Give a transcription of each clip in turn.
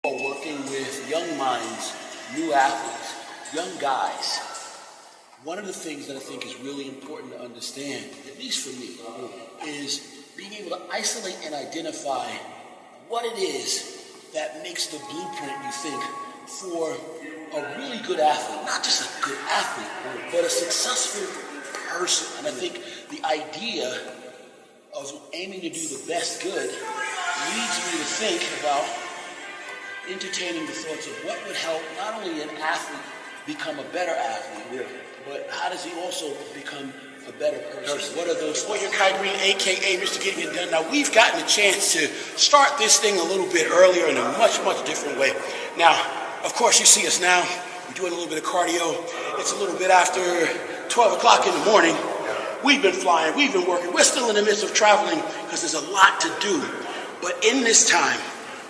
Working with young minds, new athletes, young guys, one of the things that I think is really important to understand, at least for me, is being able to isolate and identify what it is that makes the blueprint, you think, for a really good athlete. Not just a good athlete, but a successful person. And I think the idea of aiming to do the best good leads me to think about entertaining the thoughts of what would help not only an athlete become a better athlete, but how does he also become a better person? What are those? Well, you're Kai Greene, a.k.a. Mr. Getting It Done. Now, we've gotten a chance to start this thing a little bit earlier in a much, much different way. Now, of course, you see us now. We're doing a little bit of cardio. It's a little bit after 12 o'clock in the morning. We've been flying. We've been working. We're still in the midst of traveling because there's a lot to do. But in this time,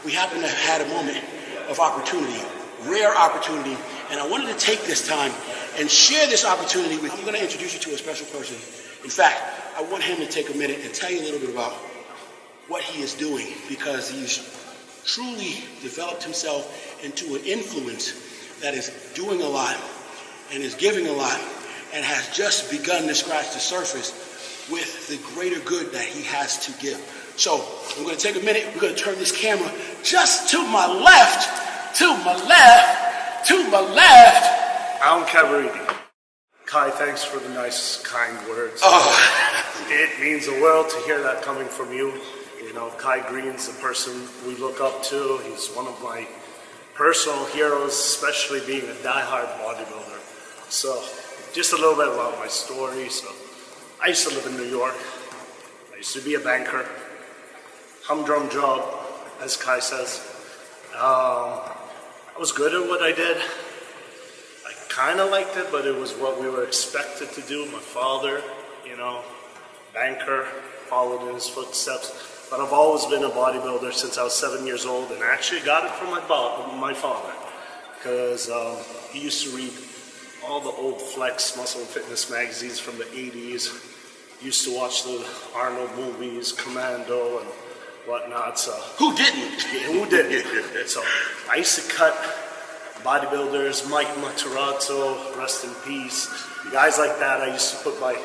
we happen to have had a moment of opportunity, rare opportunity, and I wanted to take this time and share this opportunity with you. I'm going to introduce you to a special person. In fact, I want him to take a minute and tell you a little bit about what he is doing, because he's truly developed himself into an influence that is doing a lot and is giving a lot and has just begun to scratch the surface with the greater good that he has to give. So I'm going to take a minute. We're going to turn this camera just to my left, to my left, to my left. I'm Kabariti. Kai, thanks for the nice, kind words. It means the world to hear that coming from you. You know, Kai Greene's the person we look up to. He's one of my personal heroes, especially being a diehard bodybuilder. So, just a little bit about my story. So, I used to live in New York. I used to be a banker. Humdrum job, as Kai says. I was good at what I did. I kind of liked it, but it was what we were expected to do. My father, you know, banker, followed in his footsteps. But I've always been a bodybuilder since I was 7 years old, and I actually got it from my father, because he used to read all the old Flex muscle and fitness magazines from the 80s. He used to watch the Arnold movies, Commando, and whatnot. So who didn't? Yeah, who didn't? So I used to cut bodybuilders, Mike Matarazzo, rest in peace. Guys like that, I used to put my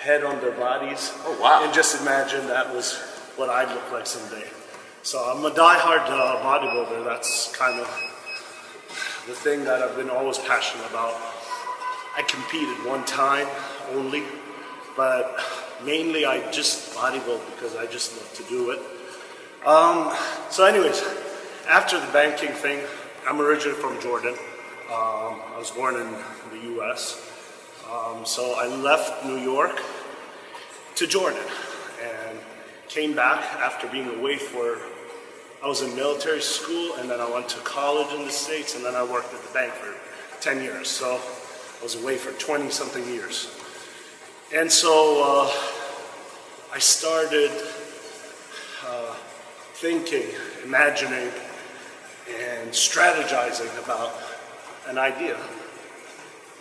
head on their bodies. Oh, wow. And just imagine that was what I'd look like someday. So I'm a diehard bodybuilder. That's kind of the thing that I've been always passionate about. I competed one time only, but mainly I just bodybuild because I just love to do it. So anyways, after the banking thing, I'm originally from Jordan. I was born in the US. So I left New York to Jordan and came back after being away I was in military school, and then I went to college in the States, and then I worked at the bank for 10 years. So I was away for 20 something years. And so I started thinking, imagining, and strategizing about an idea.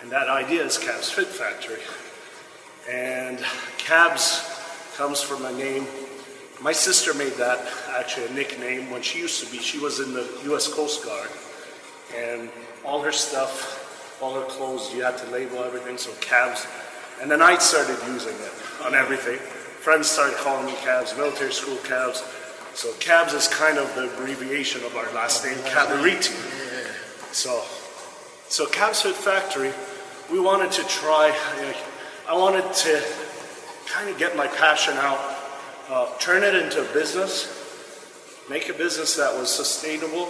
And that idea is KABS Fitfactory. And KABS comes from a name. My sister made that actually a nickname when she was in the US Coast Guard. And all her stuff, all her clothes, you had to label everything, so KABS. And then I started using it on everything. Friends started calling me KABS, military school KABS. So KABS is kind of the abbreviation of our last name, Kabariti. So KABS Fitfactory, we wanted to try, I wanted to kind of get my passion out, turn it into a business, make a business that was sustainable,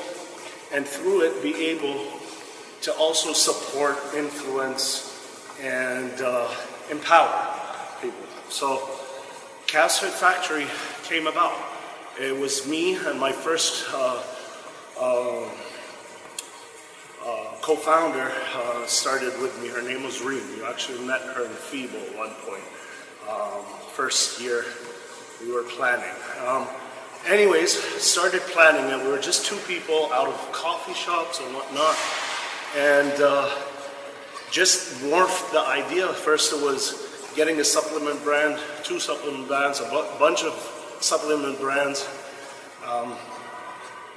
and through it be able to also support, influence, and empower people. So KABS Fitfactory came about. It was me and my first co-founder started with me. Her name was غرين. You actually met her in FIBO at one point. First year we were planning. Anyways, started planning, and we were just two people out of coffee shops and whatnot, and just morphed the idea. First it was getting a supplement brand, 2 supplement brands, a bunch of supplement brands.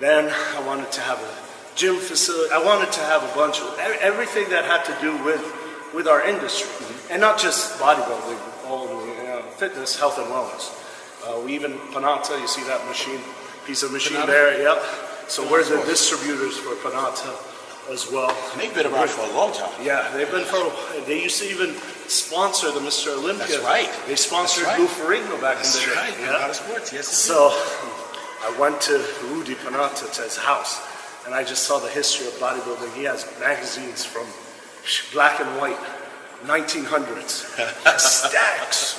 Then I wanted to have a gym facility. I wanted to have a bunch of everything that had to do with our industry, and not just bodybuilding, all fitness, health, and wellness. We even Panata, you see that piece of machine there? Yep. So we're the distributors for Panata as well. And they've been around for a long time. Yeah, they've been they used to even sponsor the Mr. Olympia. That's right. They sponsored That's right. Bufarino back in the day. That's right. Yeah. Sports, yes. So I went to Rudy Panata to his house, and I just saw the history of bodybuilding. He has magazines from black and white, 1900s, stacks.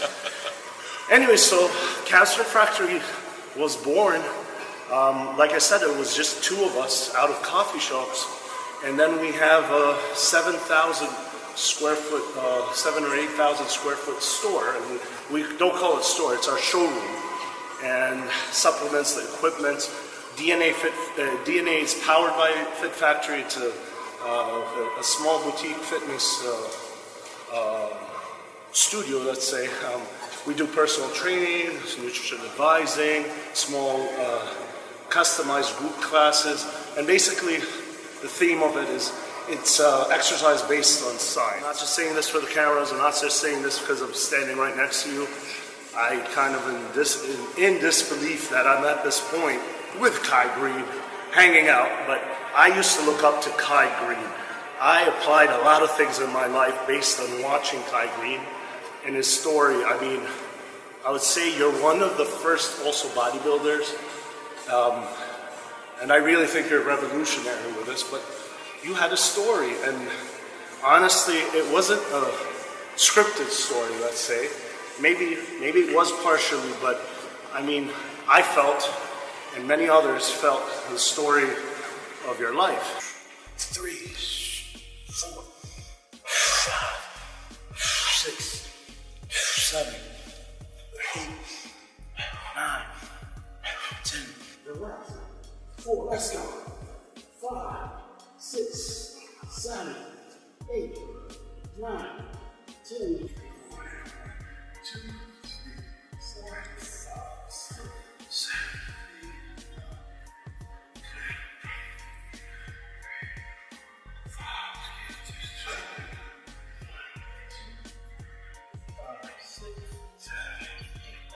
Anyway, so KABS Fitfactory was born. Like I said, it was just two of us out of coffee shops, and then we have a 7,000 square foot, 7 or 8,000 square foot store, and we don't call it store; it's our showroom, and supplements, the equipment. DNA is powered by Fit Factory. It's a small boutique fitness studio, let's say. We do personal training, nutrition advising, small customized group classes, and basically the theme of it is it's exercise based on science. I'm not just saying this for the cameras, I'm not just saying this because I'm standing right next to you. I kind of in disbelief that I'm at this point with Kai Greene, hanging out, but I used to look up to Kai Greene. I applied a lot of things in my life based on watching Kai Greene and his story. I mean, I would say you're one of the first also bodybuilders, and I really think you're revolutionary with this, but you had a story, and honestly, it wasn't a scripted story, let's say. Maybe it was partially, but I mean, I felt, and many others felt, the story of your life. 3, 4, 5, 6, 7, 8, 9, 10. Relax. 4, let's go. 5, 6, 7, 8, 9, 10. 2, 3, 4, 5, 6, 7, 8.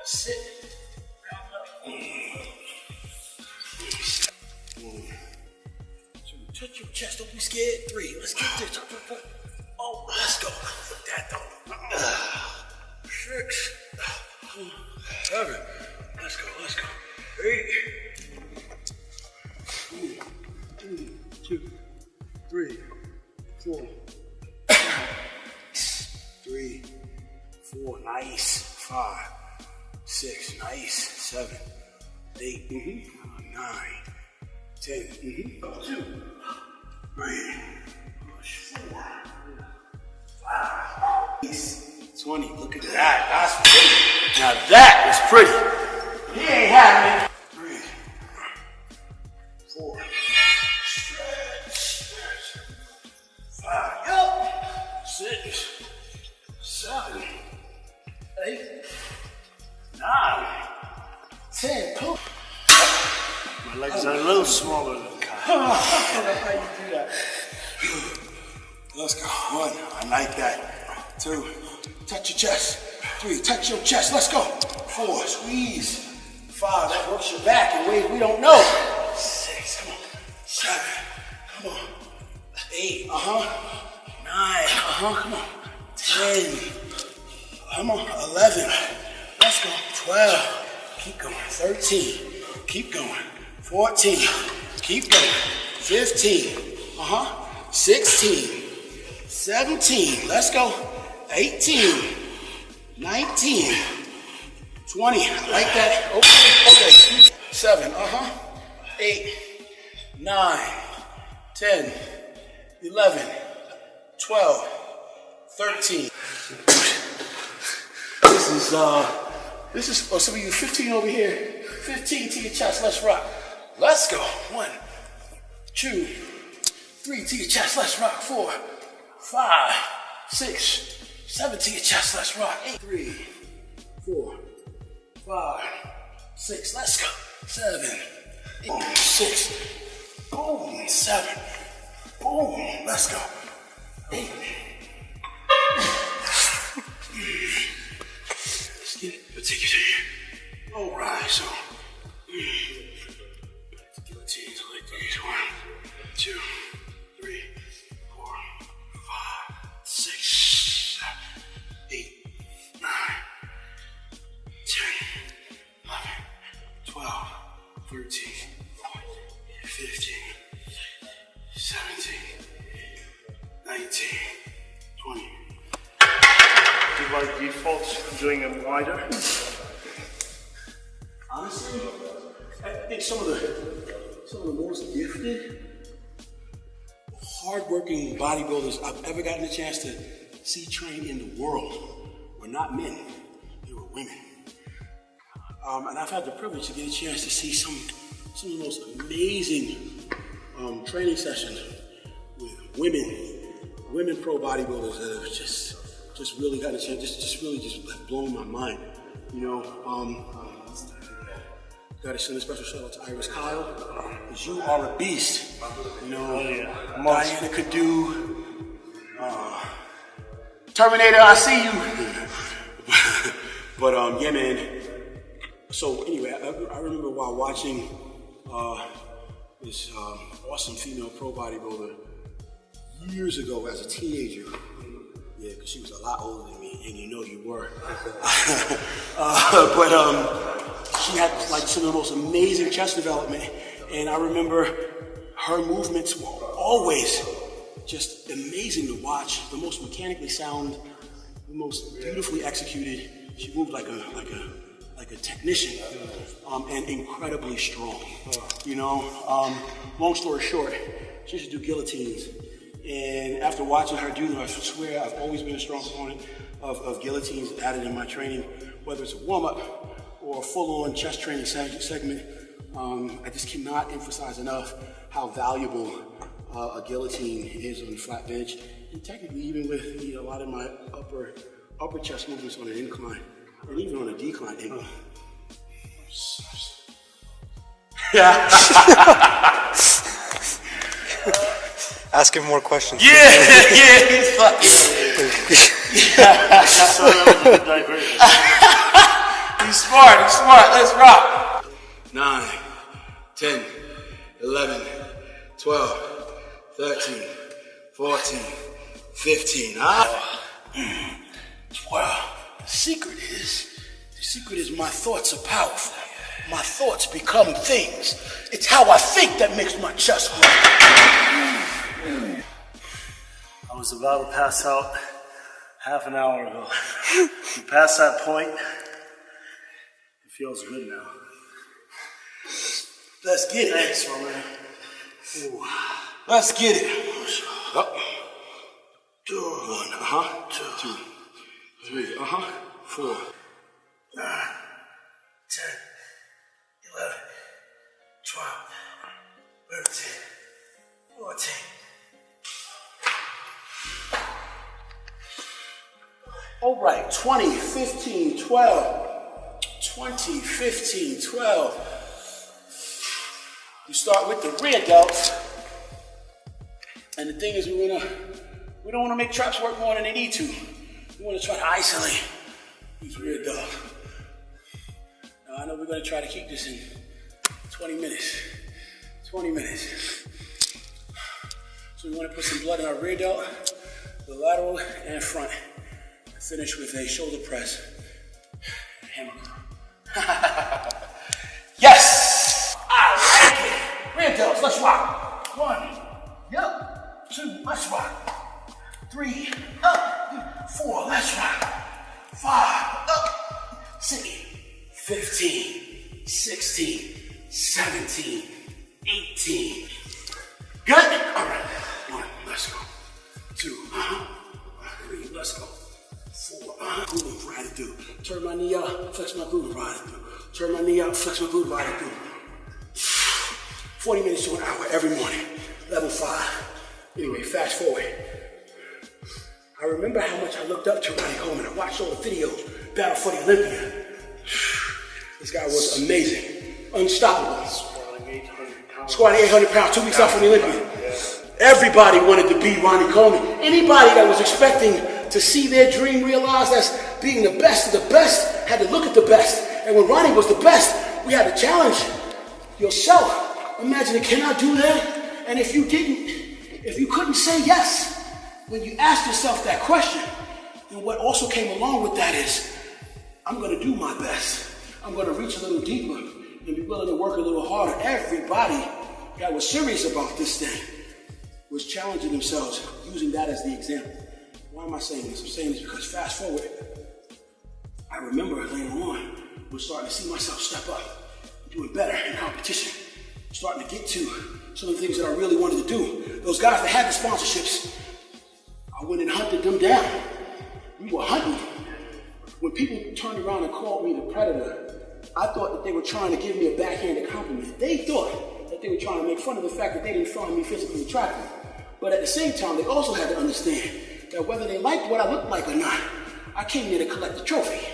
Sit. Round up. 1, 2. Touch your chest. Don't be scared. 3. Let's get this. Oh, let's go. That though. 6. 7. Let's go. 8. 1, 2, 3, 4. 3, 4. Nice. 5, 6. Nice. 7, 8. 9, 10. 2, 3, 4, 5. 20. Look at that. That's pretty. Now that is pretty. He ain't having it. 3, 4. Stretch. 5. Yup. 6, 7, 8, 9, 10. Pull. My legs are a little smaller than Kai. I don't know how you do that. Let's go. 1. I like that. 2. Touch your chest. 3. Touch your chest. Let's go. 4. Squeeze. 5. That works your back in ways we don't know. 6. Come on. 7. Come on. 8. 9. Come on. 10. Come on. 11. Let's go. 12. Keep going. 13. Keep going. 14. Keep going. 15. 16. 17. Let's go. 18. 19. 20. I like that. Okay. 7. 8. 9. 10. 11. 12. 13. This is some of you 15 over here. 15 to your chest. Let's rock. Let's go. 1, 2, 3 to your chest. Let's rock. 4, 5, 6, 7 to your chest. Let's rock. 8, 3, 4, 5, 6. Let's go. 7, Boom, 6. Boom, 7. Boom, let's go. 8. Let's get it. Let's take it to here. All right, so. Guillotines like these. 1, 2, 3, 4, 5, 6, 7, 8, 9, 10, 11, 12, 13, 15, 17, 19, 20. Do you like defaults, doing them wider? Honestly, I think some of the most gifted, hardworking bodybuilders I've ever gotten a chance to see train in the world were not men, they were women. And I've had the privilege to get a chance to see some of the most amazing training sessions with women pro bodybuilders that have just really gotten a chance, just really blown my mind. You know, gotta send a special shout out to Iris Kyle, because you are a beast. You know, Diana could do Terminator, I see you. But yeah, man. So anyway, I remember while watching this awesome female pro bodybuilder years ago as a teenager. Yeah, because she was a lot older than me, and you know you were. But she had like some of the most amazing chest development, and I remember her movements were always just amazing to watch. The most mechanically sound, the most beautifully executed. She moved like a technician, and incredibly strong. You know, long story short, she used to do guillotines. And after watching her do them, I swear I've always been a strong proponent of guillotines added in my training, whether it's a warm-up or a full-on chest training segment. I just cannot emphasize enough how valuable a guillotine is on the flat bench, and technically even with a lot of my upper chest movements on an incline, and even on a decline angle. Ask him more questions. Yeah, he's like, he's smart, let's rock. 9, 10, 11, 12, 13, 14, 15. 12. The secret is my thoughts are powerful. My thoughts become things. It's how I think that makes my chest grow. I was about to pass out half an hour ago. You past that point, it feels good now. Let's get it. Thanks, my man. Let's get it. Up. 1, 2, 3, 4, 9, 10, 11, 12, 13, 14. All right, 20, 15, 12. 20, 15, 12. You start with the rear delts. And the thing is, we don't want to make traps work more than they need to. We want to try to isolate these rear delts. Now, I know we're going to try to keep this in 20 minutes. 20 minutes. So we want to put some blood in our rear delt, the lateral and front. Finish with a shoulder press. Hammer curl. Yes! I like it. Rear delts, let's rock. 1, yep. 2, let's rock. 3, up. 4, let's rock. 5, up. 6, 15, 16, 17, 18. Good? All right. 1, let's go. 2, 3, let's go. 4, glute ride it through. Turn my knee out, flex my glute, ride it through. Turn my knee out, flex my glute, ride it through. 40 minutes to an hour every morning. Level 5. Anyway, fast forward. I remember how much I looked up to Ronnie Coleman. I watched all the videos, Battle for the Olympia. This guy was amazing, unstoppable. Squatting 800 squatting 800 pounds 2 weeks out from the Olympian. Everybody wanted to be Ronnie Coleman. Anybody that was expecting to see their dream realized as being the best of the best had to look at the best. And when Ronnie was the best, we had to challenge yourself. Imagine, can I do that? And if you couldn't say yes, when you asked yourself that question, and what also came along with that is, I'm going to do my best. I'm going to reach a little deeper and be willing to work a little harder. Everybody that was serious about this thing was challenging themselves, using that as the example. Why am I saying this? I'm saying this because fast forward, I remember later on, was starting to see myself step up, doing better in competition, starting to get to some of the things that I really wanted to do. Those guys that had the sponsorships, I went and hunted them down. We were hunting. When people turned around and called me the predator, I thought that they were trying to give me a backhanded compliment. They thought that they were trying to make fun of the fact that they didn't find me physically attractive. But at the same time, they also had to understand that whether they liked what I looked like or not, I came there to collect the trophy.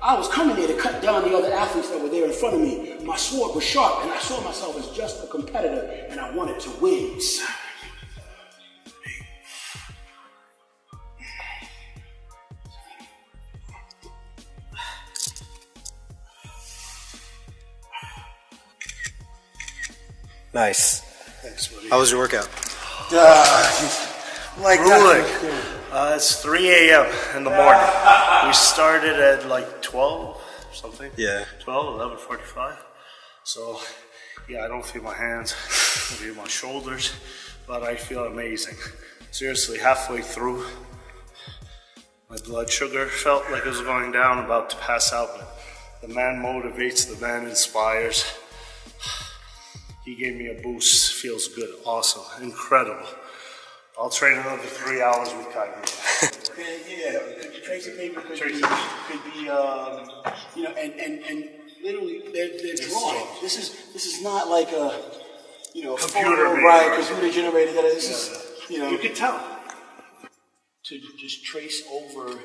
I was coming there to cut down the other athletes that were there in front of me. My sword was sharp, and I saw myself as just a competitor, and I wanted to win. Nice. Thanks, buddy. How was your workout? Grueling. It's 3 a.m. in the morning. We started at like 12 something. Yeah. 11:45. So, yeah, I don't feel my hands, I feel my shoulders, but I feel amazing. Seriously, halfway through, my blood sugar felt like it was going down, about to pass out, but the man motivates, the man inspires. He gave me a boost, feels good, awesome, incredible. I'll train another 3 hours with Kai Greene. Yeah, Tracy paper could be, and literally they're drawing. This is not like a, Computer computer generated. This is, You can tell. To just trace over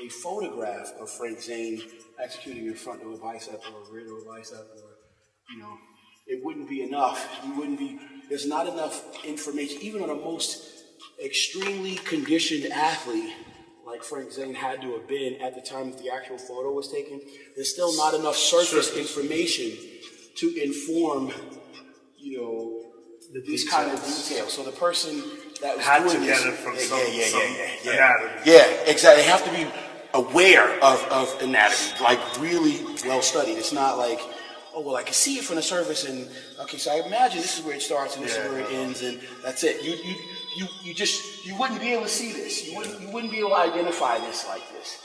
a photograph of Frank Zane executing in front of a bicep or a rear of a bicep, or it wouldn't be enough. There's not enough information, even on a most extremely conditioned athlete like Frank Zane had to have been at the time that the actual photo was taken. There's still not enough surface information to inform, this kind of detail. So the person that was Had doing to this, get it from some anatomy. Yeah, exactly. They have to be aware of anatomy, like really well studied. It's not like, oh, well, I can see it from the surface, and okay, so I imagine this is where it starts and this is where it ends, and that's it. You wouldn't be able to see this. You wouldn't be able to identify this like this,